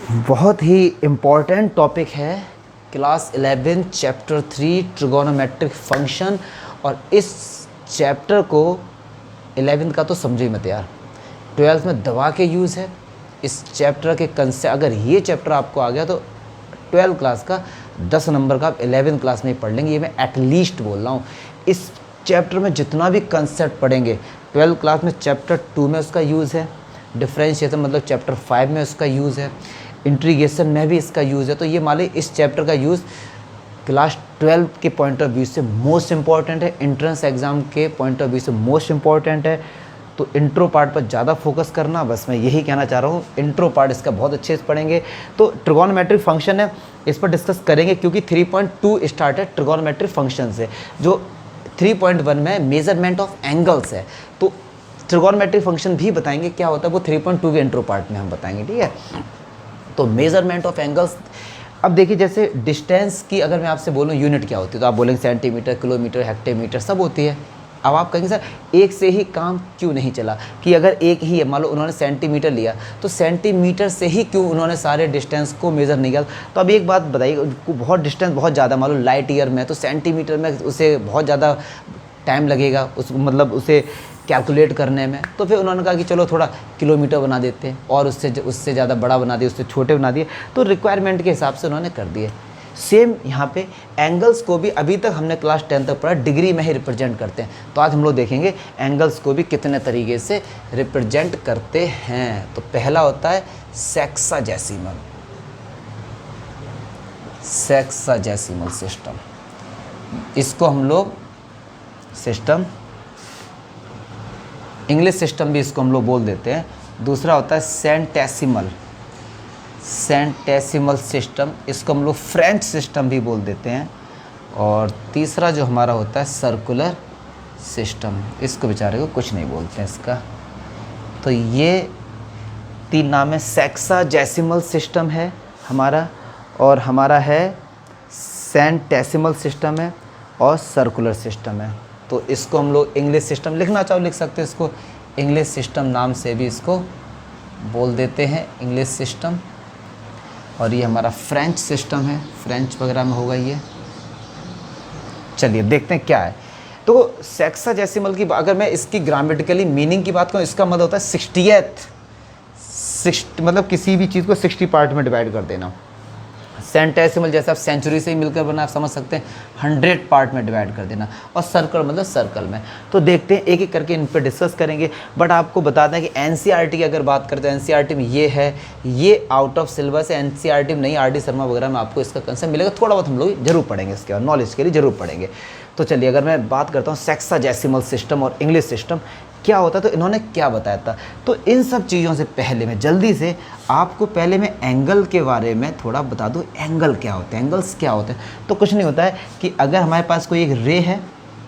बहुत ही important topic है class 11 chapter 3 trigonometric function. और इस चैप्टर को 11th का तो समझो ही मत यार, 12th में दबा के यूज़ है इस चैप्टर के कंसेप्ट। अगर ये चैप्टर आपको आ गया तो 12th क्लास का 10 नंबर का आप 11th क्लास में ही पढ़ लेंगे। ये मैं एटलीस्ट बोल रहा हूँ। इस चैप्टर में जितना भी कंसेप्ट पढ़ेंगे 12th क्लास में चैप्टर 2 में उसका यूज़ है, डिफरेंशिएशन मतलब चैप्टर 5 में उसका यूज़ है, इंटीग्रेशन में भी इसका यूज़ है। तो ये मान ली इस चैप्टर का यूज़ क्लास 12 के पॉइंट ऑफ व्यू से मोस्ट इम्पॉर्टेंट है, एंट्रेंस एग्ज़ाम के पॉइंट ऑफ व्यू से मोस्ट इम्पॉर्टेंट है। तो इंट्रो पार्ट पर ज़्यादा फोकस करना, बस मैं यही कहना चाह रहा हूँ। इंट्रो पार्ट इसका बहुत अच्छे से पढ़ेंगे। तो ट्रिगोनोमेट्रिक फंक्शन है, इस पर डिस्कस करेंगे क्योंकि 3.2 स्टार्ट है ट्रिगोनोमेट्रिक फंक्शन से, जो 3.1 में मेजरमेंट ऑफ एंगल्स है। तो ट्रिगोनोमेट्रिक फंक्शन भी बताएंगे क्या होता है, वो 3.2 के इंट्रो पार्ट में हम बताएंगे, ठीक है। तो मेजरमेंट ऑफ एंगल्स, अब देखिए जैसे डिस्टेंस की अगर मैं आपसे बोलूँ यूनिट क्या होती है तो आप बोलेंगे सेंटीमीटर, किलोमीटर, हेक्टेमीटर सब होती है। अब आप कहेंगे सर एक से ही काम क्यों नहीं चला, कि अगर एक ही है, मान लो उन्होंने सेंटीमीटर लिया तो सेंटीमीटर से ही क्यों उन्होंने सारे डिस्टेंस को मेज़र नहीं किया। तो अब एक बात बताइए, बहुत डिस्टेंस बहुत ज़्यादा, मान लो लाइट ईयर में, तो सेंटीमीटर में उसे बहुत ज़्यादा टाइम लगेगा उस मतलब उसे कैलकुलेट करने में। तो फिर उन्होंने कहा कि चलो थोड़ा किलोमीटर बना देते हैं और उससे ज़्यादा बड़ा बना दिए, उससे छोटे बना दिए। तो रिक्वायरमेंट के हिसाब से उन्होंने कर दिए। सेम यहाँ पे एंगल्स को भी अभी तक हमने क्लास 10 तक पढ़ा डिग्री में ही रिप्रेजेंट करते हैं। तो आज हम लोग देखेंगे एंगल्स को भी कितने तरीके से रिप्रेजेंट करते हैं। तो पहला होता है सेक्साजेसिमल, सेक्साजेसिमल सिस्टम, इसको हम लोग सिस्टम, इंग्लिश सिस्टम भी इसको हम लोग बोल देते हैं। दूसरा होता है सेंटेसिमल, सेंटेसिमल सिस्टम, इसको हम लोग फ्रेंच सिस्टम भी बोल देते हैं। और तीसरा जो हमारा होता है सर्कुलर सिस्टम, इसको बेचारे को कुछ नहीं बोलते हैं इसका। तो ये 3 नाम है। सेक्साजेसिमल सिस्टम है हमारा, और हमारा है सेंटेसिमल सिस्टम है, और सर्कुलर सिस्टम है। तो इसको हम लोग इंग्लिश सिस्टम लिखना चाहो लिख सकते हैं, इसको इंग्लिश सिस्टम नाम से भी इसको बोल देते हैं, इंग्लिश सिस्टम। और ये हमारा फ्रेंच सिस्टम है, फ्रेंच वगैरह में होगा ये। चलिए देखते हैं क्या है। तो सेक्साजेसिमल की अगर मैं इसकी ग्रामेटिकली मीनिंग की बात करूँ, इसका मतलब होता है 60th, मतलब किसी भी चीज़ को 60 पार्ट में डिवाइड कर देना। सेंटेसिमल जैसे आप सेंचुरी से ही मिलकर बना आप समझ सकते हैं, 100 पार्ट में डिवाइड कर देना। और सर्कल मतलब सर्कल में। तो देखते हैं एक एक करके इन पर डिस्कस करेंगे। बट आपको बता दें कि एनसीईआरटी की अगर बात करते हैं, एनसीईआरटी में ये है, ये आउट ऑफ सिलेबस है। एनसीईआरटी में नहीं, आरडी शर्मा वगैरह में आपको इसका कंसेप्ट मिलेगा। थोड़ा बहुत हम लोग जरूर पढ़ेंगे, इसके बाद नॉलेज के लिए जरूर पढ़ेंगे। तो चलिए अगर मैं बात करता हूँ सेक्साजेसिमल सिस्टम और इंग्लिश सिस्टम क्या होता है, तो इन्होंने क्या बताया था। तो इन सब चीज़ों से पहले मैं जल्दी से आपको पहले मैं एंगल के बारे में थोड़ा बता दूं। एंगल क्या होते हैं, एंगल्स क्या होते हैं। तो कुछ नहीं होता है कि अगर हमारे पास कोई एक रे है,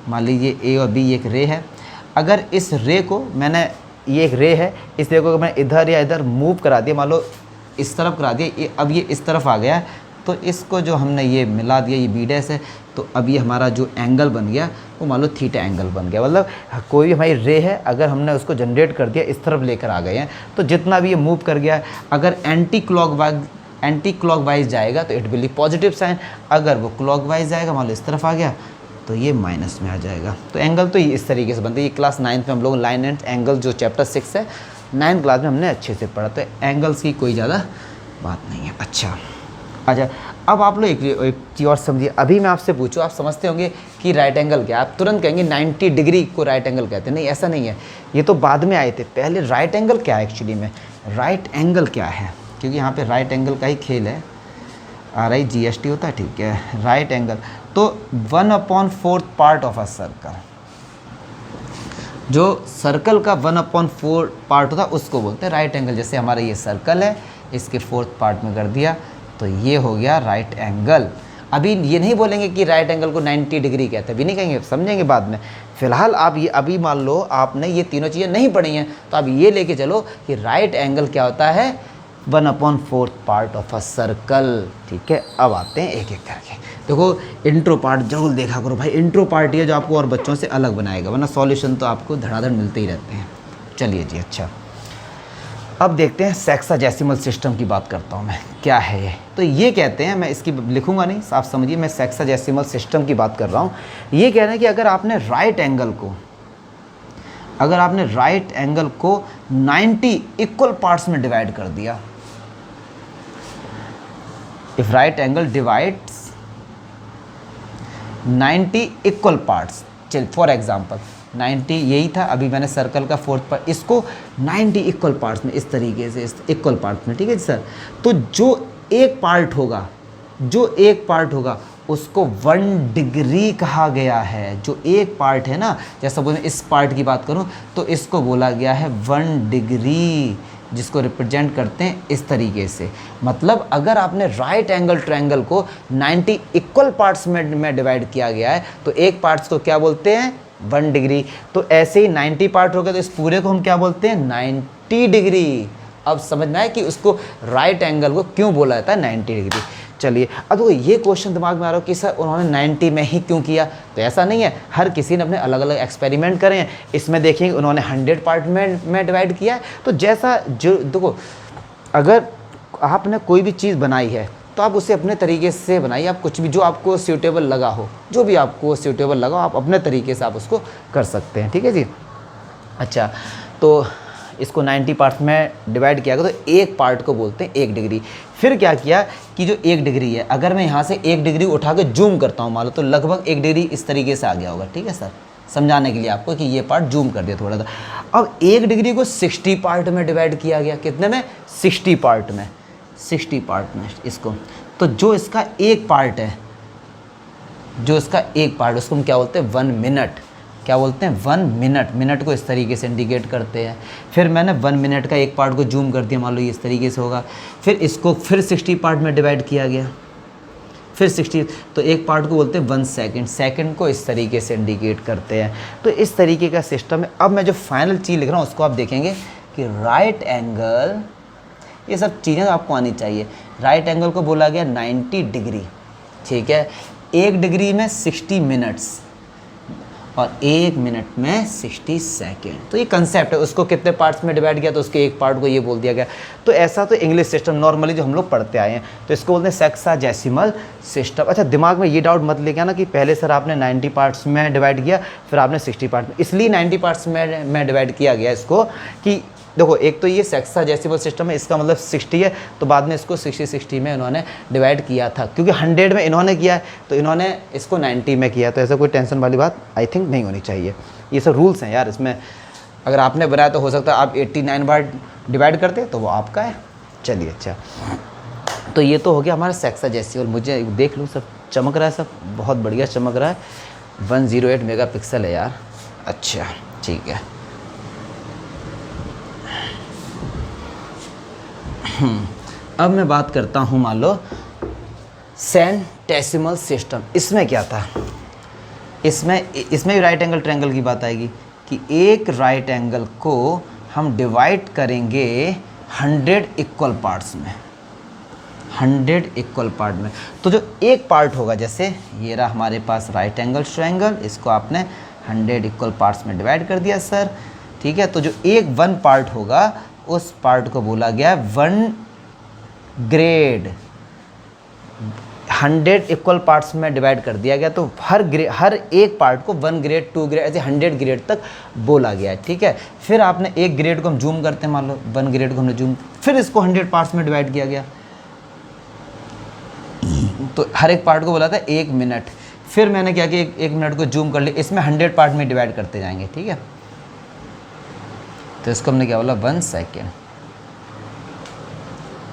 मान लीजिए ए और बी एक रे है। अगर इस रे को मैंने, ये एक रे है, इस रे को मैं इधर या इधर मूव करा दिया, मान लो इस तरफ करा दिया, ये अब ये इस तरफ आ गया है, तो इसको जो हमने ये मिला दिया, ये बी डैश है, तो अब ये हमारा जो एंगल बन गया वो मान लो थीटा एंगल बन गया। मतलब कोई भी हमारी रे है, अगर हमने उसको जनरेट कर दिया, इस तरफ लेकर आ गए हैं, तो जितना भी ये मूव कर गया है, अगर एंटी क्लॉकवाइज जाएगा तो it will be positive sign. अगर वो क्लॉकवाइज जाएगा, मान लो इस तरफ आ गया, तो ये माइनस में आ जाएगा। तो एंगल तो ये इस तरीके से बनते हैं। ये क्लास 9th में हम लोग लाइन एंड एंगल जो चैप्टर 6 है 9th क्लास में हमने अच्छे से पढ़ा। तो एंगल्स की कोई ज़्यादा बात नहीं है। अच्छा, अब आप लोग एक चीज़ और समझिए। अभी मैं आपसे पूछूँ, आप समझते होंगे कि राइट एंगल क्या है, आप तुरंत कहेंगे 90 डिग्री को राइट एंगल कहते हैं। नहीं, ऐसा नहीं है, ये तो बाद में आए थे। पहले राइट एंगल क्या है एक्चुअली में, राइट एंगल क्या है, क्योंकि यहाँ पे राइट एंगल का ही खेल है। RIGST होता है, ठीक है। राइट एंगल तो 1/4 पार्ट ऑफ अ सर्कल, जो सर्कल का 1/4 पार्ट होता है उसको बोलते हैं राइट एंगल। जैसे हमारा ये सर्कल है, इसके 4th पार्ट में कर दिया, तो ये हो गया राइट एंगल। अभी ये नहीं बोलेंगे कि राइट एंगल को 90 डिग्री कहते हैं, भी नहीं कहेंगे, समझेंगे बाद में। फिलहाल आप ये अभी मान लो आपने ये तीनों चीज़ें नहीं पढ़ी हैं, तो आप ये लेके चलो कि राइट एंगल क्या होता है, 1/4 पार्ट ऑफ अ सर्कल, ठीक है। अब आते हैं एक एक करके। देखो इंट्रो पार्ट जरूर देखा करो भाई, इंट्रो पार्ट ये जो आपको और बच्चों से अलग बनाएगा, वरना सॉल्यूशन तो आपको धड़ाधड़ मिलते ही रहते हैं। चलिए जी, अच्छा अब देखते हैं सेक्साडेसिमल सिस्टम की बात करता हूँ मैं, क्या है ये। तो ये कहते हैं, मैं इसकी लिखूंगा नहीं, साफ समझिए, मैं सेक्साडेसिमल सिस्टम की बात कर रहा हूँ। ये कह रहे हैं कि अगर आपने राइट एंगल को 90 इक्वल पार्ट्स में डिवाइड कर दिया, if right angle divides 90 equal parts, चल फॉर एग्जांपल 90 यही था, अभी मैंने सर्कल का फोर्थ पार्ट, इसको 90 इक्वल पार्ट्स में इस तरीके से, इस इक्वल पार्ट्स में, ठीक है सर। तो जो एक पार्ट होगा उसको 1 डिग्री कहा गया है। जो एक पार्ट है ना, जैसा मैं इस पार्ट की बात करूं तो इसको बोला गया है 1 डिग्री, जिसको रिप्रेजेंट करते हैं इस तरीके से। मतलब अगर आपने राइट एंगल ट्रायंगल को 90 इक्वल पार्ट्स में डिवाइड किया गया है तो एक पार्ट्स को क्या बोलते हैं, 1 डिग्री। तो ऐसे ही 90 पार्ट हो गए तो इस पूरे को हम क्या बोलते हैं, 90 डिग्री। अब समझना है कि उसको राइट एंगल को क्यों बोला जाता है 90 डिग्री। चलिए अब देखो ये क्वेश्चन दिमाग में आ रहा हो कि सर उन्होंने 90 में ही क्यों किया, तो ऐसा नहीं है, हर किसी ने अपने अलग अलग एक्सपेरिमेंट करे हैं। इसमें देखेंगे उन्होंने 100 पार्ट में डिवाइड किया है। तो जैसा जो देखो, अगर आपने कोई भी चीज़ बनाई है तो आप उसे अपने तरीके से बनाइए, आप कुछ भी जो आपको सूटेबल लगा हो, जो भी आपको सूटेबल लगा हो, आप अपने तरीके से आप उसको कर सकते हैं, ठीक है जी। अच्छा, तो इसको 90 पार्ट्स में डिवाइड किया गया तो एक पार्ट को बोलते हैं 1 डिग्री। फिर क्या किया कि जो 1 डिग्री है, अगर मैं यहाँ से 1 डिग्री उठा के जूम करता हूँ मान लो, तो लगभग 1 डिग्री इस तरीके से आ गया होगा, ठीक है सर, समझाने के लिए आपको कि ये पार्ट जूम कर दिया थोड़ा सा। अब 1 डिग्री को 60 पार्ट में डिवाइड किया गया, कितने में, 60 पार्ट में, 60 पार्ट में इसको। तो जो इसका एक पार्ट है, उसको हम क्या बोलते हैं, 1 मिनट। क्या बोलते हैं, 1 मिनट। मिनट को इस तरीके से इंडिकेट करते हैं। फिर मैंने 1 मिनट का एक पार्ट को जूम कर दिया, मान लो ये इस तरीके से होगा। फिर इसको फिर 60 पार्ट में डिवाइड किया गया, फिर 60, तो एक पार्ट को बोलते हैं 1 सेकंड। सेकंड को इस तरीके से इंडिकेट करते हैं। तो इस तरीके का सिस्टम है। अब मैं जो फाइनल चीज़ लिख रहा हूँ उसको आप देखेंगे कि राइट एंगल, ये सब चीज़ें आपको आनी चाहिए। राइट एंगल को बोला गया 90 डिग्री, ठीक है। 1 डिग्री में 60 मिनट्स और 1 मिनट में 60 सेकेंड। तो ये कंसेप्ट है। उसको कितने पार्ट्स में डिवाइड किया तो उसके एक पार्ट को ये बोल दिया गया। तो ऐसा तो इंग्लिश सिस्टम नॉर्मली जो हम लोग पढ़ते आए हैं, तो इसको बोलते हैं सेक्साडेसिमल सिस्टम। अच्छा, दिमाग में ये डाउट मत लेके आना कि पहले सर आपने 90 पार्ट्स में डिवाइड किया, फिर आपने 60 पार्ट में। इसलिए 90 पार्ट्स में डिवाइड किया गया इसको कि देखो, एक तो ये सेक्साडेसिमल सिस्टम है, इसका मतलब 60 है, तो बाद में इसको 60 में इन्होंने डिवाइड किया था, क्योंकि 100 में इन्होंने किया है तो इन्होंने इसको 90 में किया। तो ऐसा कोई टेंशन वाली बात आई थिंक नहीं होनी चाहिए। ये सब रूल्स हैं यार इसमें। अगर आपने बनाया तो हो सकता है आप 89 बार डिवाइड करते तो वो आपका है। चलिए, अच्छा, तो ये तो हो गया हमारा सेक्साडेसिमल। मुझे देख लूँ, सब चमक रहा है, सब बहुत बढ़िया चमक रहा है। 108 मेगापिक्सल है यार। अच्छा, ठीक है। अब मैं बात करता हूँ, मान लो सेंटेसिमल सिस्टम। इसमें क्या था, इसमें भी राइट एंगल ट्रायंगल की बात आएगी कि एक राइट एंगल को हम डिवाइड करेंगे 100 इक्वल पार्ट्स में, 100 इक्वल पार्ट में। तो जो एक पार्ट होगा, जैसे ये रहा हमारे पास राइट एंगल ट्रायंगल, इसको आपने 100 इक्वल पार्ट्स में डिवाइड कर दिया सर, ठीक है। तो जो एक 1 पार्ट होगा उस पार्ट को बोला गया 1 ग्रेड। 100 इक्वल पार्ट्स में डिवाइड कर दिया गया, तो हर एक पार्ट को 1 ग्रेड, 2 ग्रेड, ऐसे 100 ग्रेड तक बोला गया है, ठीक है। फिर आपने एक ग्रेड को हम जूम करते हैं, मान लो 1 ग्रेड को हमने जूम, फिर इसको 100 पार्ट्स में डिवाइड किया गया, तो हर एक पार्ट को बोला था 1 मिनट। फिर मैंने क्या किया, 1 मिनट को जूम कर लिया, इसमें 100 पार्ट में डिवाइड करते जाएंगे, ठीक है। तो इसको हमने क्या बोला, 1 सेकेंड।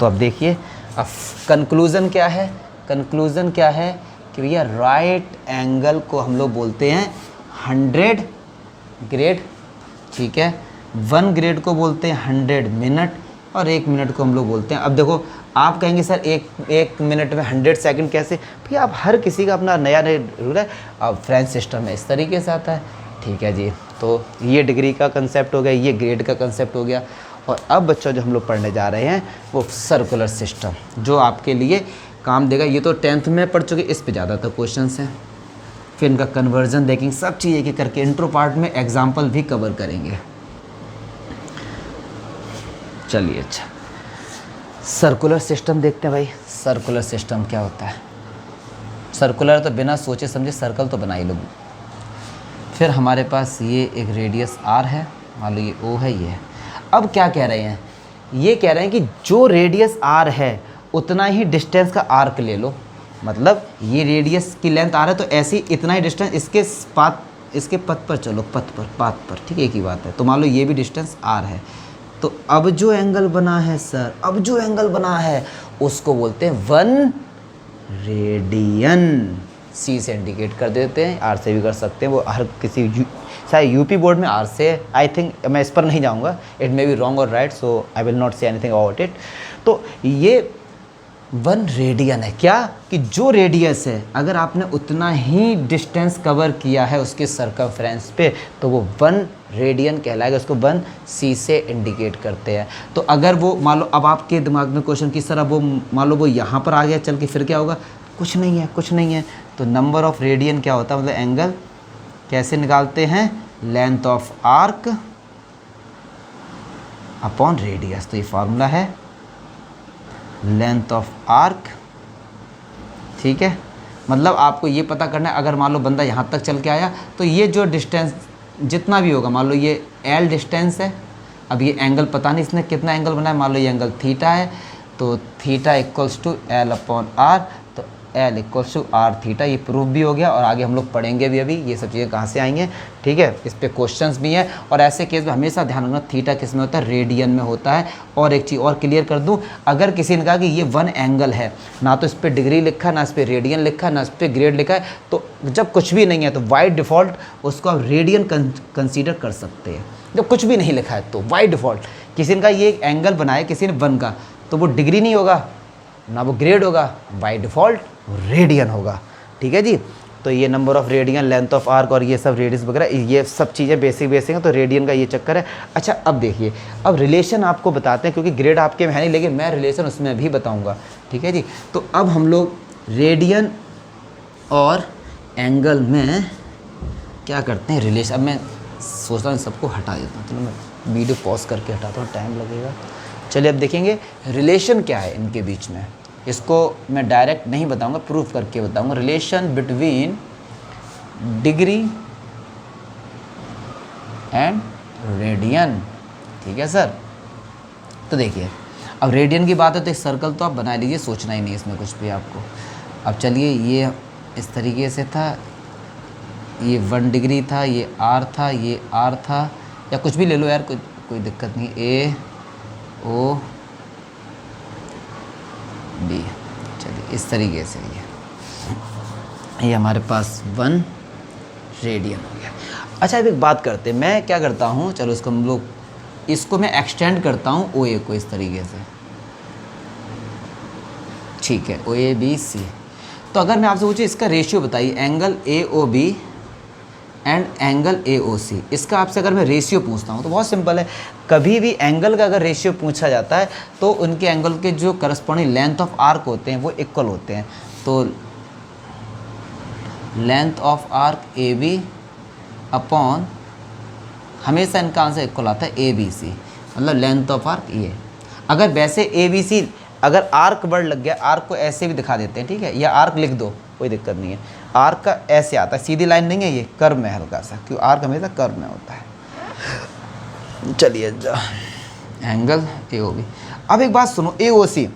तो अब देखिए, अब कंक्लूज़न क्या है, कंक्लूज़न क्या है कि भैया राइट एंगल को हम लोग बोलते हैं 100 ग्रेड, ठीक है। 1 ग्रेड को बोलते हैं 100 मिनट, और 1 मिनट को हम लोग बोलते हैं, अब देखो आप कहेंगे सर एक मिनट में 100 सेकंड कैसे, भैया आप हर किसी का अपना नया रूल है। अब फ्रेंच सिस्टम में इस तरीके से आता है, ठीक है जी। तो ये डिग्री का कंसेप्ट हो गया, ये ग्रेड का कंसेप्ट हो गया। और अब बच्चों जो हम लोग पढ़ने जा रहे हैं वो सर्कुलर सिस्टम, जो आपके लिए काम देगा। ये तो 10th में पढ़ चुके, इस पे ज़्यादातर क्वेश्चंस हैं। फिर इनका कन्वर्जन देखेंगे, सब चीज़ एक करके इंट्रो पार्ट में एग्जाम्पल भी कवर करेंगे। चलिए अच्छा, सर्कुलर सिस्टम देखते हैं भाई। सर्कुलर सिस्टम क्या होता है? सर्कुलर तो बिना सोचे समझे सर्कल तो बना ही लो। फिर हमारे पास ये एक रेडियस आर है, मान लो ये ओ है, ये है। अब क्या कह रहे हैं? ये कह रहे हैं कि जो रेडियस आर है उतना ही डिस्टेंस का आर्क ले लो। मतलब ये रेडियस की लेंथ आर है तो ऐसे ही इतना ही डिस्टेंस इसके पथ पर चलो, पाथ पर, ठीक है, एक ही बात है। तो मान लो ये भी डिस्टेंस आर है। तो अब जो एंगल बना है सर, अब जो एंगल बना है उसको बोलते हैं 1 रेडियन। सी से इंडिकेट कर देते हैं, आर से भी कर सकते हैं। वो हर किसी शायद यूपी बोर्ड में आर से, आई थिंक, मैं इस पर नहीं जाऊंगा, इट मे बी रॉन्ग और right, so I will not say anything about it. तो ये 1 रेडियन है। क्या कि जो रेडियस है अगर आपने उतना ही डिस्टेंस कवर किया है उसके सर्कमफ्रेंस पे तो वो 1 रेडियन कहलाएगा। उसको 1 सी से इंडिकेट करते हैं। तो अगर वो मान लो, अब आपके दिमाग में क्वेश्चन कि सर अब वो मान लो वो यहाँ पर आ गया चल के, फिर क्या होगा? कुछ नहीं है, कुछ नहीं है। तो नंबर ऑफ रेडियन क्या होता है, मतलब एंगल कैसे निकालते हैं? Length of arc upon radius. तो ये फार्मूला है लेंथ ऑफ आर्क, ठीक है। मतलब आपको ये पता करना है, अगर मान लो बंदा यहाँ तक चल के आया तो ये जो डिस्टेंस जितना भी होगा, मान लो ये एल डिस्टेंस है। अब ये एंगल पता नहीं इसने कितना एंगल बनाया, मान लो ये एंगल थीटा है, तो theta equals to L upon R. तो L equals to R theta, ये प्रूफ भी हो गया और आगे हम लोग पढ़ेंगे भी अभी ये सब चीज़ें कहाँ से आएंगे, ठीक है। इस पे क्वेश्चंस भी हैं और ऐसे केस में हमेशा ध्यान रखना थीटा किस में होता है? रेडियन में होता है। और एक चीज़ और क्लियर कर दूं, अगर किसी ने कहा कि ये 1 एंगल है, ना तो इस पर डिग्री लिखा है, ना इस पर रेडियन लिखा है, ना इस पर ग्रेड लिखा है, तो जब कुछ भी नहीं है तो बाय डिफ़ॉल्ट उसको आप रेडियन कंसीडर कर सकते हैं। जब कुछ भी नहीं लिखा है तो बाय डिफ़ॉल्ट किसी ने कहा ये एक एंगल बनाया किसी ने 1 का, तो वो डिग्री नहीं होगा ना वो ग्रेड होगा, बाय डिफ़ॉल्ट रेडियन होगा, ठीक है जी। तो ये number of radian, length of arc और ये सब रेडियस वगैरह, ये सब चीज़ें बेसिक हैं। तो रेडियन का ये चक्कर है। अच्छा अब देखिए, अब रिलेशन आपको बताते हैं, क्योंकि ग्रेड आपके में है नहीं, लेकिन मैं रिलेशन उसमें भी बताऊंगा, ठीक है जी। तो अब हम लोग रेडियन और एंगल में क्या करते हैं, रिलेशन। अब मैं सोचता हूँ सबको हटा देता हूँ, चलो मैं वीडियो पॉज करके हटाता हूँ, टाइम लगेगा। चलिए अब देखेंगे रिलेशन क्या है इनके बीच में। इसको मैं डायरेक्ट नहीं बताऊंगा, प्रूफ करके बताऊंगा। Relation between degree and radian, ठीक है सर। तो देखिए अब रेडियन की बात है तो एक सर्कल तो आप बना लीजिए, सोचना ही नहीं इसमें कुछ भी आपको। अब चलिए ये इस तरीके से था, ये 1 डिग्री था, ये आर था, ये आर था, या कुछ भी ले लो यार, कोई दिक्कत नहीं। ए ओ बी, चलिए इस तरीके से ये हमारे पास 1 रेडियन हो गया। अच्छा अब एक बात करते हैं, मैं क्या करता हूँ, चलो इसको हम लोग इसको मैं एक्सटेंड करता हूँ ओ ए को इस तरीके से, ठीक है, ओ ए बी सी। तो अगर मैं आपसे पूछूँ इसका रेशियो बताइए, angle A O B and angle A O C, इसका आपसे अगर मैं रेशियो पूछता हूँ तो बहुत सिंपल है। कभी भी एंगल का अगर रेशियो पूछा जाता है तो उनके एंगल के जो करस्पॉन्डिंग लेंथ ऑफ आर्क होते हैं वो इक्वल होते हैं। तो length of arc A B upon, हमेशा इनका आंसर इक्वल आता है ए बी सी, मतलब लेंथ ऑफ आर्क ये। अगर वैसे ए बी सी, अगर आर्क वर्ड लग गया, आर्क को ऐसे भी दिखा देते हैं, ठीक है, या आर्क लिख दो कोई दिक्कत नहीं है। आर्क का ऐसे आता है, सीधी लाइन नहीं है, ये कर्व में हल्का सा, क्यों आर्क हमेशा कर्व में होता है। चलिए एंगल ए ओ बी। अब एक बात सुनो, ए ओ सी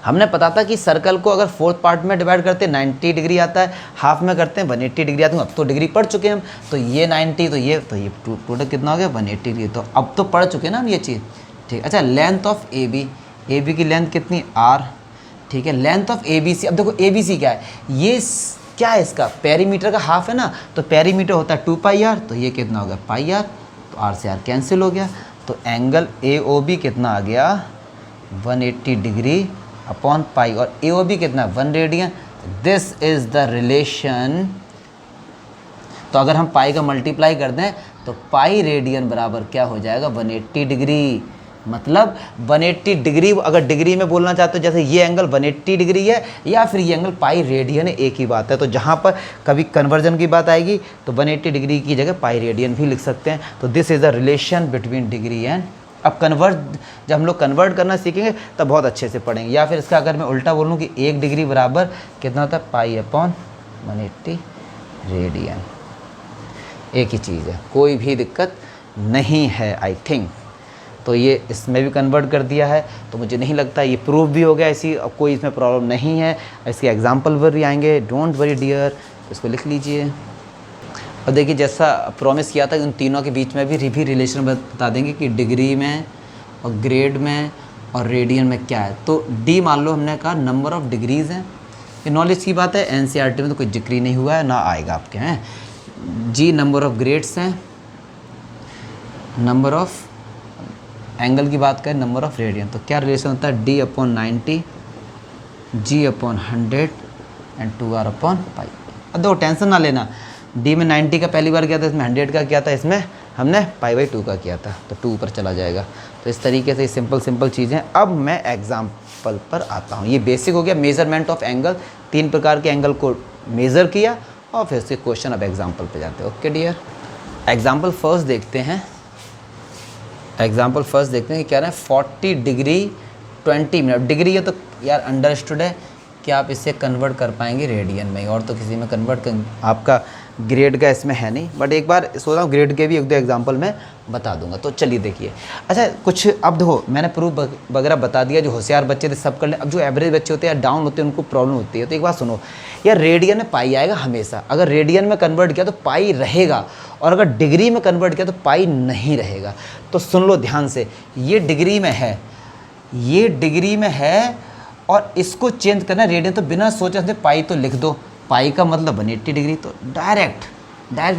हमने पता था कि सर्कल को अगर 4th पार्ट में डिवाइड करते हैं 90 डिग्री आता है, हाफ में करते हैं 180 डिग्री आती है। अब तो डिग्री पढ़ चुके हैं हम, तो ये 90, तो ये टोटल कितना हो गया 180 डिग्री। तो अब तो पढ़ चुके हैं ना हम ये चीज़, ठीक। अच्छा लेंथ ऑफ ए बी की लेंथ कितनी आर, ठीक है। Length of A B C, अब देखो ए बी सी क्या है, ये क्या है, इसका पेरीमीटर का हाफ है ना, तो पेरीमीटर होता है 2 पाई आर, तो ये कितना हो गया पाई आर, तो आर से आर कैंसिल हो गया। तो एंगल ए ओ बी कितना आ गया 180 डिग्री अपॉन पाई, और ए ओ बी कितना 1 radian. This is the relation. तो अगर हम पाई का मल्टीप्लाई कर दें तो पाई रेडियन बराबर क्या हो जाएगा 180 डिग्री। मतलब 180 डिग्री, अगर डिग्री में बोलना चाहते हो जैसे ये एंगल 180 डिग्री है या फिर ये एंगल पाई रेडियन है, एक ही बात है। तो जहाँ पर कभी कन्वर्जन की बात आएगी तो 180 डिग्री की जगह पाई रेडियन भी लिख सकते हैं। तो this is the relation between degree and अब कन्वर्ट, जब हम लोग कन्वर्ट करना सीखेंगे तब बहुत अच्छे से पढ़ेंगे। या फिर इसका अगर मैं उल्टा बोलूँ कि 1 डिग्री बराबर कितना होता है, π/180 रेडियन। एक ही चीज़ है, कोई भी दिक्कत नहीं है आई थिंक। तो ये इसमें भी कन्वर्ट कर दिया है, तो मुझे नहीं लगता ये प्रूफ भी हो गया, ऐसी अब कोई इसमें प्रॉब्लम नहीं है। इसके एग्जाम्पल पर भी आएंगे, डोंट वरी डियर, इसको लिख लीजिए। और देखिए जैसा प्रॉमिस किया था, उन तीनों के बीच में भी रिलेशन बता देंगे कि डिग्री में और ग्रेड में और रेडियन में क्या है। तो डी मान लो हमने कहा नंबर ऑफ़ डिग्रीज़ हैं, ये नॉलेज की बात है, एनसीईआरटी में तो कोई जिक्र नहीं हुआ है, ना आएगा आपके हैं। जी नंबर ऑफ़ ग्रेड्स हैं, नंबर ऑफ़ एंगल की बात करें, नंबर ऑफ़ रेडियन, तो क्या रिलेशन होता है, D/90, G/100 एंड 2R/π। अब देखो टेंशन ना लेना, डी में 90 का पहली बार किया था, इसमें 100 का किया था, इसमें हमने π/2 का किया था, तो 2 ऊपर चला जाएगा। तो इस तरीके से सिंपल चीज़ें। अब मैं एग्जाम्पल पर आता हूँ। ये बेसिक हो गया मेज़रमेंट ऑफ एंगल, 3 प्रकार के एंगल को मेज़र किया और फिर से क्वेश्चन। अब एग्जाम्पल पे जाते हैं। ओके डियर, एग्जाम्पल फर्स्ट देखते हैं। एग्जाम्पल फर्स्ट देखते हैं कि क्या रहा है, 40 डिग्री 20 मिनट। डिग्री है तो यार अंडरस्टूड है कि आप इसे कन्वर्ट कर पाएंगे रेडियन में, और तो किसी में कन्वर्ट कर, आपका ग्रेड का इसमें है नहीं, बट एक बार सोच रहा हूँ ग्रेड के भी 1-2 एग्जाम्पल मैं बता दूंगा। तो चलिए देखिए, अच्छा कुछ अब देखो मैंने प्रूफ वगैरह बता दिया, जो होशियार बच्चे थे सब कर लें। अब जो एवरेज बच्चे होते हैं या डाउन होते हैं उनको प्रॉब्लम होती है। तो एक बात सुनो यार, रेडियन में पाई आएगा हमेशा। अगर रेडियन में कन्वर्ट किया तो पाई रहेगा, और अगर डिग्री में कन्वर्ट किया तो पाई नहीं रहेगा। तो सुन लो ध्यान से, ये डिग्री में है, ये डिग्री में है, और इसको चेंज करना रेडियन, तो बिना सोचे समझे पाई तो लिख दो। पाई का मतलब 180 डिग्री, तो डायरेक्ट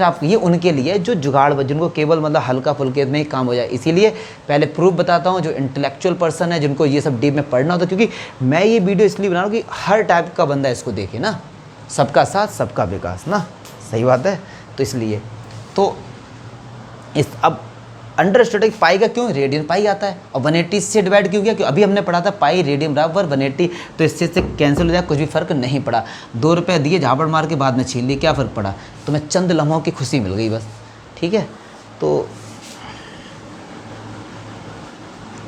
आप, ये उनके लिए जो जुगाड़, जिनको केवल मतलब हल्का फुल्के में ही काम हो जाए। इसीलिए पहले प्रूफ बताता हूँ, जो इंटेलेक्चुअल पर्सन है, जिनको ये सब डीप में पढ़ना होता है, क्योंकि मैं ये वीडियो इसलिए बना रहा हूँ कि हर टाइप का बंदा इसको देखे ना, सबका साथ सबका विकास ना, सही बात है। तो इसलिए तो इस अब अंडरस्टूड पाई का क्यों रेडियन पाई आता है, और 180 से डिवाइड क्यों किया, क्योंकि अभी हमने पढ़ा था पाई रेडियन बराबर 180, तो इससे कैंसिल हो जाए, कुछ भी फ़र्क नहीं पड़ा। 2 रुपये दिए, झापड़ मार के बाद में छीन लिए, क्या फ़र्क पड़ा, तुम्हें चंद लम्हों की खुशी मिल गई बस, ठीक है। तो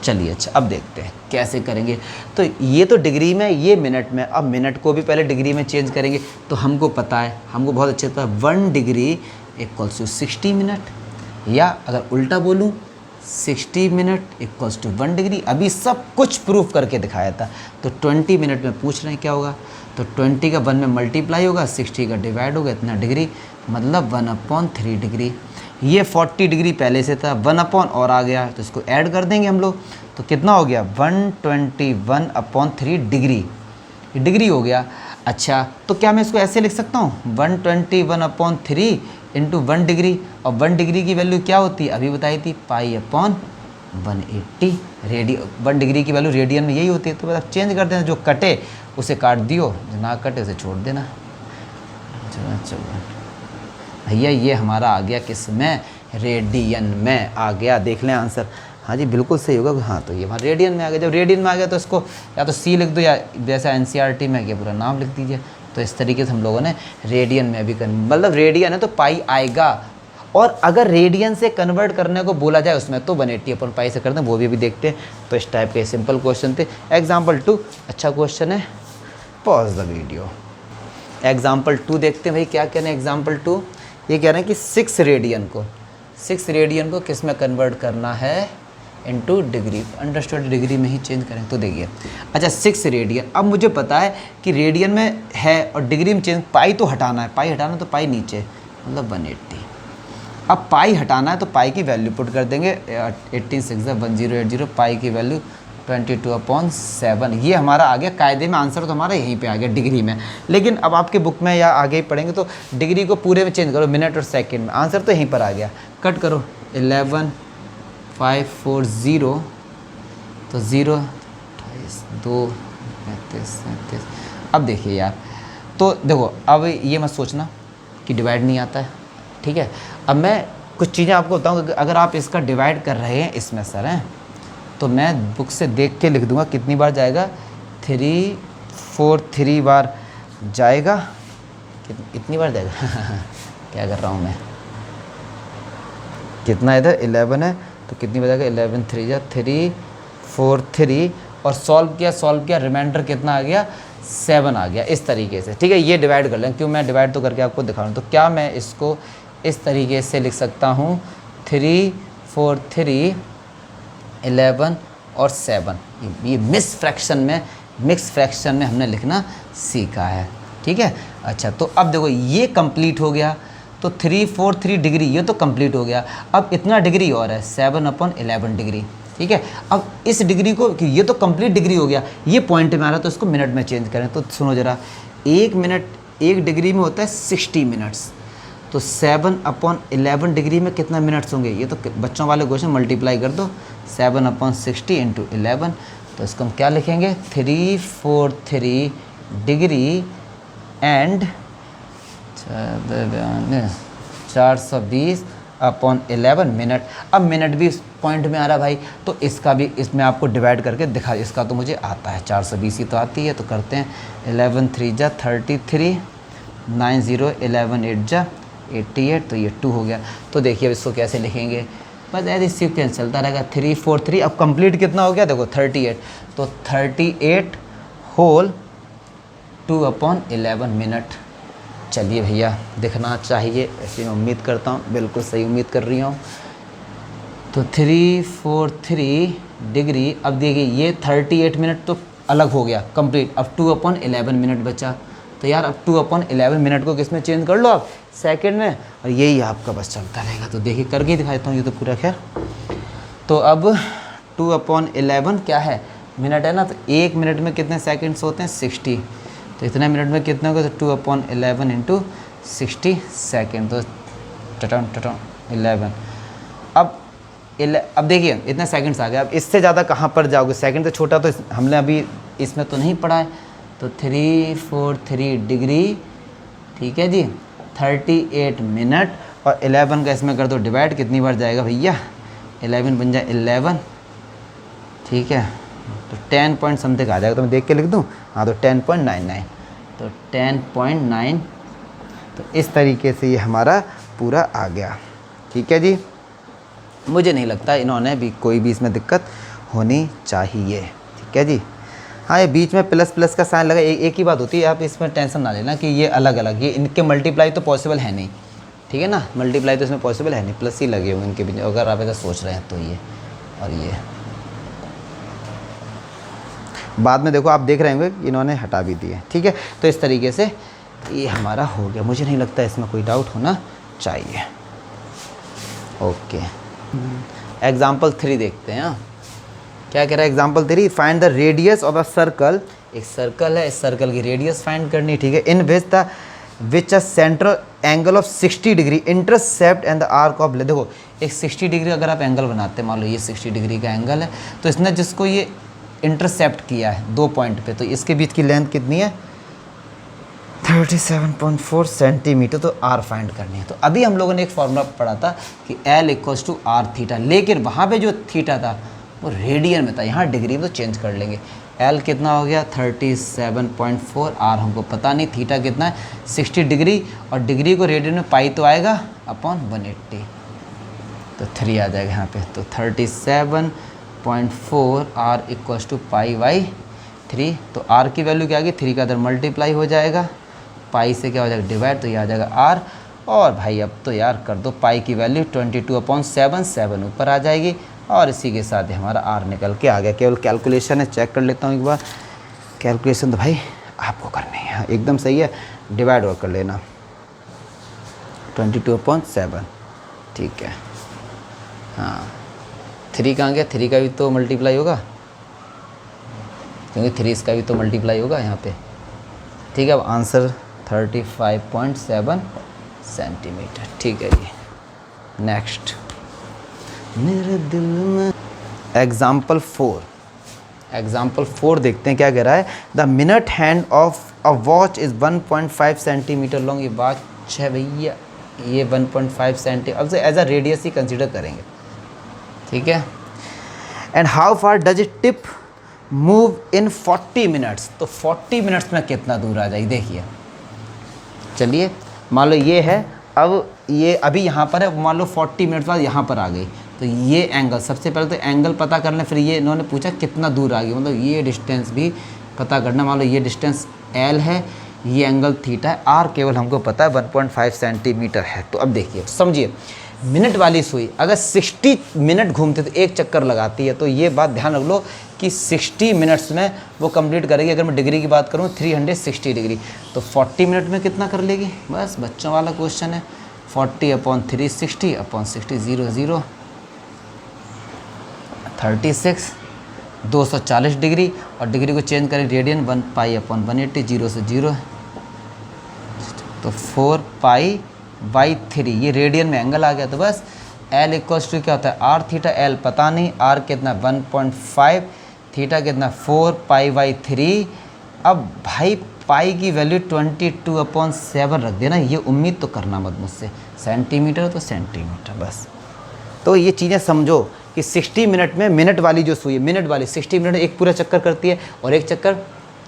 चलिए अच्छा अब देखते हैं कैसे करेंगे। तो ये तो डिग्री में, ये मिनट में। अब मिनट को भी पहले डिग्री में चेंज करेंगे। तो हमको पता है, हमको बहुत अच्छे पता है, 1 डिग्री इक्वल्स टू 60 मिनट, या अगर उल्टा बोलूँ 60 मिनट इक्वल्स टू 1 डिग्री। अभी सब कुछ प्रूफ करके दिखाया था। तो 20 मिनट में पूछ रहे हैं क्या होगा, तो 20 का 1 में मल्टीप्लाई होगा, 60 का डिवाइड होगा, इतना डिग्री, मतलब 1/3 डिग्री। ये 40 डिग्री पहले से था, 1 और आ गया, तो इसको ऐड कर देंगे हम लोग, तो कितना हो गया 121/3 डिग्री, ये डिग्री हो गया। अच्छा तो क्या मैं इसको ऐसे लिख सकता हूँ, 121/3 इंटू 1 डिग्री, और 1 डिग्री की वैल्यू क्या होती है, अभी बताई थी π/180 रेडियन। 1 डिग्री की वैल्यू रेडियन में यही होती है। तो मतलब चेंज कर देना, जो कटे उसे काट दियो, जो ना कटे उसे छोड़ देना। चलो भैया ये हमारा आ गया किस में, रेडियन में आ गया। देख लें आंसर, हाँ जी बिल्कुल सही होगा। हाँ तो ये हमारा रेडियन में आ गया। जब रेडियन में आ गया तो इसको या तो सी लिख दो, या जैसा एनसीईआरटी में क्या पूरा नाम लिख दीजिए। तो इस तरीके से हम लोगों ने रेडियन में भी मतलब रेडियन है तो पाई आएगा, और अगर रेडियन से कन्वर्ट करने को बोला जाए उसमें तो 180 अपन पाई से करते हैं, वो भी अभी देखते हैं। तो इस टाइप के सिंपल क्वेश्चन थे। एग्जाम्पल 2 अच्छा क्वेश्चन है, पॉज द वीडियो। एग्जाम्पल 2 देखते हैं भाई क्या कह रहे हैं। एग्जाम्पल 2 ये कह रहे हैं कि 6 रेडियन को किस में कन्वर्ट करना है, इनटू डिग्री। अंडरस्टूड, डिग्री में ही चेंज करें। तो देखिए अच्छा 6 रेडियन, अब मुझे पता है कि रेडियन में है और डिग्री में चेंज, पाई तो हटाना है, पाई हटाना तो पाई नीचे मतलब 180। अब पाई हटाना है तो पाई की वैल्यू पुट कर देंगे, 18 6 1080, पाई की वैल्यू 22/7। ये हमारा आ गया, कायदे में आंसर तो हमारा यहीं पे आ गया डिग्री में। लेकिन अब आपके बुक में या आगे ही पढ़ेंगे तो डिग्री को पूरे में चेंज करो, मिनट और सेकंड में, आंसर तो यहीं पर आ गया। कट करो 11,540, तो 0 28 2 35 37। अब देखिए यार, तो देखो अब ये मत सोचना कि डिवाइड नहीं आता है, ठीक है। अब मैं कुछ चीज़ें आपको बताऊँ, अगर आप इसका डिवाइड कर रहे हैं इसमें सर हैं, तो मैं बुक से देख के लिख दूंगा कितनी बार जाएगा, 3 4 3 बार जाएगा, इतनी बार जाएगा क्या कर रहा हूँ मैं, कितना इधर 11 है तो कितनी बजाएगा 11 3 जा 3 4 3 और सॉल्व किया रिमाइंडर कितना आ गया 7 आ गया इस तरीके से। ठीक है, ये डिवाइड कर लें, क्यों मैं डिवाइड तो करके आपको दिखा रहा हूँ। तो क्या मैं इसको इस तरीके से लिख सकता हूँ 3 4 3 11 और 7। ये मिक्स फ्रैक्शन में हमने लिखना सीखा है। ठीक है, अच्छा तो अब देखो ये कंप्लीट हो गया, तो 343 डिग्री ये तो कंप्लीट हो गया। अब इतना डिग्री और है 7/11 डिग्री। ठीक है, अब इस डिग्री को कि ये तो कंप्लीट डिग्री हो गया, ये पॉइंट में आ रहा, तो इसको मिनट में चेंज करें। तो सुनो ज़रा, 1 मिनट 1 डिग्री में होता है 60 मिनट्स, तो 7/11 डिग्री में कितना मिनट्स होंगे, ये तो बच्चों वाले क्वेश्चन, मल्टीप्लाई कर दो 7/60 × 11। तो इसको हम क्या लिखेंगे 343 डिग्री एंड 420/11 मिनट। अब मिनट भी इस पॉइंट में आ रहा भाई, तो इसका भी इसमें आपको डिवाइड करके दिखा, इसका तो मुझे आता है 420 ही तो आती है। तो करते हैं 11 3 जा 33 9 0 11 8 जा 88, तो ये 2 हो गया। तो देखिए अब इसको कैसे लिखेंगे, बस ऐसे सीक्वेंस चलता रहेगा 3 4 3। अब कंप्लीट कितना हो गया देखो 38, तो 38 होल 2/11 मिनट। चलिए भैया दिखना चाहिए, ऐसी मैं उम्मीद करता हूँ, बिल्कुल सही उम्मीद कर रही हूँ। तो 343 डिग्री, अब देखिए ये 38 मिनट तो अलग हो गया कंप्लीट, अब 2/11 मिनट बचा। तो यार अब 2/11 मिनट को किस में चेंज कर लो आप, सेकंड में, और यही आपका बस चलता रहेगा। तो देखिए करके दिखाता हूँ ये तो पूरा। खैर तो अब 2/11 क्या है, मिनट है ना, तो 1 मिनट में कितने सेकंड्स होते हैं 60, तो इतने मिनट में कितने होगा, तो 2/11 × 60 सेकेंड, तो टटन 11। अब देखिए इतने सेकंड्स आ गए। अब इससे ज़्यादा कहाँ पर जाओगे, सेकंड से छोटा तो हमने अभी इसमें तो नहीं पढ़ा है। तो 343 डिग्री, ठीक है जी, 38 मिनट, और 11 का इसमें कर दो डिवाइड, कितनी बार जाएगा भैया 11 बन जाए 11। ठीक है, तो 10 पॉइंट समथिंग आ जाएगा, तो मैं देख के लिख दूँ, हाँ तो 10.99, तो 10.9। तो इस तरीके से ये हमारा पूरा आ गया। ठीक है जी, मुझे नहीं लगता इन्होंने भी कोई भी इसमें दिक्कत होनी चाहिए। ठीक है जी, हाँ ये बीच में प्लस प्लस का साइन लगा, एक ही बात होती है, आप इसमें टेंशन ना लेना कि ये अलग अलग, ये इनके मल्टीप्लाई तो पॉसिबल है नहीं। ठीक है ना, मल्टीप्लाई तो इसमें पॉसिबल है नहीं, प्लस ही लगे होंगे इनके बीच, अगर आप ऐसा सोच रहे हैं तो। ये और ये बाद में देखो आप देख रहे होंगे इन्होंने हटा भी दिए। ठीक है, तो इस तरीके से ये हमारा हो गया, मुझे नहीं लगता इसमें कोई डाउट होना चाहिए। ओके, एग्जाम्पल 3 देखते हैं। क्या कह रहा है example 3, find the radius of a circle. एक सर्कल है, इस सर्कल की रेडियस फाइंड करनी। ठीक है, in which a central angle of 60 degree intercept and the arc of, देखो एक 60 डिग्री अगर आप एंगल बनाते हैं, मान लो ये 60 डिग्री का एंगल है, तो इसने जिसको ये इंटरसेप्ट किया है 2 पॉइंट पे, तो इसके बीच की लेंथ कितनी है 37.4 सेंटीमीटर। तो आर फाइंड करनी है। तो अभी हम लोगों ने एक फॉर्मूला पढ़ा था कि L = r थीटा, लेकिन वहाँ पे जो थीटा था वो रेडियन में था, यहाँ डिग्री में तो चेंज कर लेंगे। L कितना हो गया 37.4, R हमको पता नहीं, थीटा कितना है 60 डिग्री, और डिग्री को रेडियन में पाई तो आएगा अपॉन 180, तो 3 आ जाएगा यहाँ पे। तो 37.4 R = π/3। तो R की वैल्यू क्या आ गई, 3 का इधर मल्टीप्लाई हो जाएगा, पाई से क्या हो जाएगा डिवाइड, तो ये आ जाएगा R। और भाई अब तो यार कर दो, पाई की वैल्यू 22/7, 7 ऊपर आ जाएगी, और इसी के साथ हमारा R निकल के आ गया। केवल कैलकुलेशन है, चेक कर लेता हूँ एक बार। कैलकुलेशन तो भाई आपको करनी है, एकदम सही है, डिवाइड और कर लेना 22/7। ठीक है, हाँ 3 कहाँ गया, 3 का भी तो मल्टीप्लाई होगा, क्योंकि 3 इसका भी तो मल्टीप्लाई होगा यहाँ पे। ठीक है, अब आंसर 35.7 सेंटीमीटर। ठीक है जी, नेक्स्ट मेरे दिल में एग्जाम्पल 4 देखते हैं क्या कह रहा है। The minute hand of a watch is 1.5 centimetre long. ये बात है भैया, ये 1.5 सेंटीमीटर अब से एज अ रेडियस ही कंसिडर करेंगे। ठीक है, and how far does it tip move in 40 minutes. तो 40 मिनट्स में कितना दूर आ जाएगी, देखिए। चलिए मान लो ये है, अब ये अभी यहाँ पर है, मान लो 40 मिनट बाद यहाँ पर आ गई, तो ये एंगल, सबसे पहले तो एंगल पता कर लें, फिर ये इन्होंने पूछा कितना दूर आ गया, मतलब ये डिस्टेंस भी पता करना। मान लो ये डिस्टेंस L है, ये एंगल थीटा है, R केवल हमको पता है 1.5 सेंटीमीटर है। तो अब देखिए समझिए, मिनट वाली सुई अगर 60 मिनट घूमते तो एक चक्कर लगाती है, तो ये बात ध्यान रख लो कि 60 मिनट्स में वो कंप्लीट करेगी। अगर मैं डिग्री की बात करूँ 360 डिग्री, तो 40 मिनट में कितना कर लेगी? बस बच्चों वाला क्वेश्चन है, 40/360/60 0 0 36 240 डिग्री, और डिग्री को चेंज करें रेडियन 1π/180 0 से 0, तो 4π/3 ये रेडियन में एंगल आ गया। तो बस L इक्वल्स टू क्या होता है R थीटा, L पता नहीं, R कितना 1.5, थीटा कितना 4π/3। अब भाई पाई की वैल्यू 22/7 रख देना, ये उम्मीद तो करना मत मुझसे, सेंटीमीटर तो सेंटीमीटर बस। तो ये चीज़ें समझो कि 60 मिनट में मिनट वाली जो सुई है, मिनट वाली 60 मिनट में एक पूरा चक्कर करती है, और एक चक्कर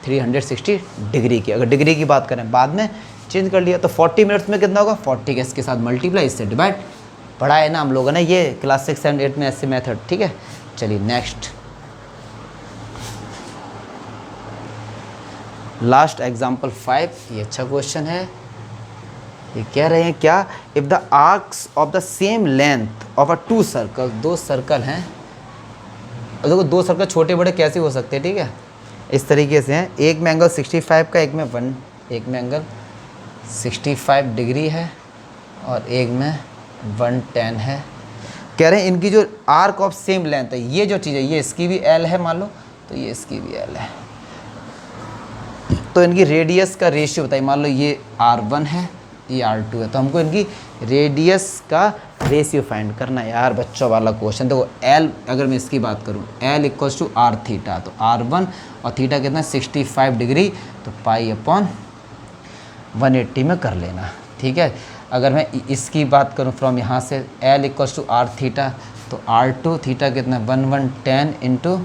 360 डिग्री की। अगर डिग्री की बात करें बाद में चेंज कर लिया, तो 40 मिनट्स में कितना होगा? 40 के इसके साथ मल्टीप्लाई, इससे डिवाइड। पढ़ा है ना हम लोगों ने ये क्लास 6, 7, 8 में ऐसे मेथड, ठीक है। चलिए नेक्स्ट, लास्ट एग्जाम्पल 5, ये अच्छा क्वेश्चन है। ये कह रहे हैं क्या? If the arcs of the same length of a 2 circle, 2 circle हैं, देखो 2 सर्कल छोटे बड़े कैसे हो सकते हैं, ठीक है, इस तरीके से हैं। एक में एंगल 65 का, एक में एंगल 65 डिग्री है, और एक में 110 है। कह रहे हैं इनकी जो आर्क ऑफ सेम लेंथ है, ये जो चीज़ है, ये इसकी भी L है मान लो, तो ये इसकी भी L है, तो इनकी रेडियस का रेशियो बताइए। मान लो ये R1 है, ये R2 है, तो हमको इनकी रेडियस का रेशियो फाइंड करना है यार, बच्चों वाला क्वेश्चन। देखो L अगर मैं इसकी बात करूँ, L equals to R theta, तो R1 और थीटा कितना 65 डिग्री, तो π/180 में कर लेना, ठीक है। अगर मैं इसकी बात करूँ फ्रॉम यहाँ से, L equals to R theta, तो R2 थीटा कितना 1110 इंटू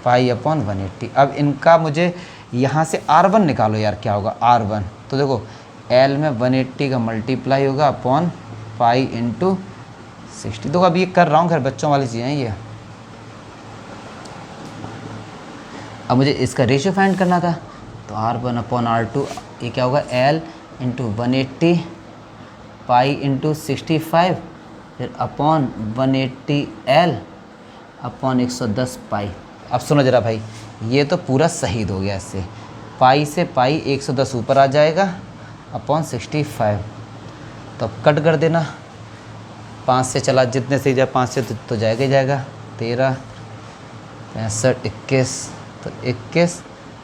π/180। अब इनका मुझे यहाँ से R1 निकालो यार, क्या होगा R1, तो देखो L में 180 का मल्टीप्लाई होगा अपॉन π/60। देखो अब ये कर रहा हूँ, घर बच्चों वाली चीज़ें हैं ये। अब मुझे इसका रेशियो फाइंड करना था, तो R1/R2 ये क्या होगा L इंटू 180 π/65, फिर अपॉन 180 L अपॉन 110 पाई। अब सुनो जरा भाई, ये तो पूरा सही हो गया, इससे पाई से पाई 110 ऊपर आ जाएगा अपॉन 65, तो अब कट कर देना, 5 से चला, जितने से जाए 5 से तो जाएगा ही जाएगा, 13 65 21, तो 21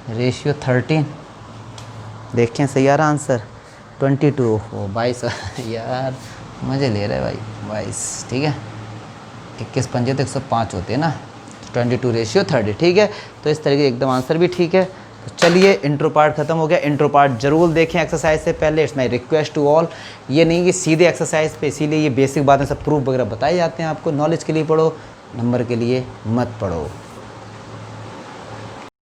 रेशियो 13। देखें सही आ रहा आंसर 22, हो 22 यार मज़े ले रहे भाई, 22 ठीक है। 21 पंजे तो 105 होते हैं ना, 22 रेशियो 30, ठीक है। तो इस तरीके एकदम आंसर भी ठीक है। तो चलिए इंट्रो पार्ट ख़त्म हो गया। इंट्रो पार्ट जरूर देखें एक्सरसाइज से पहले, it's my request to all. ये नहीं कि सीधे एक्सरसाइज पे, इसीलिए ये बेसिक बातें सब प्रूफ वगैरह बताए जाते हैं आपको, नॉलेज के लिए पढ़ो, नंबर के लिए मत पढ़ो।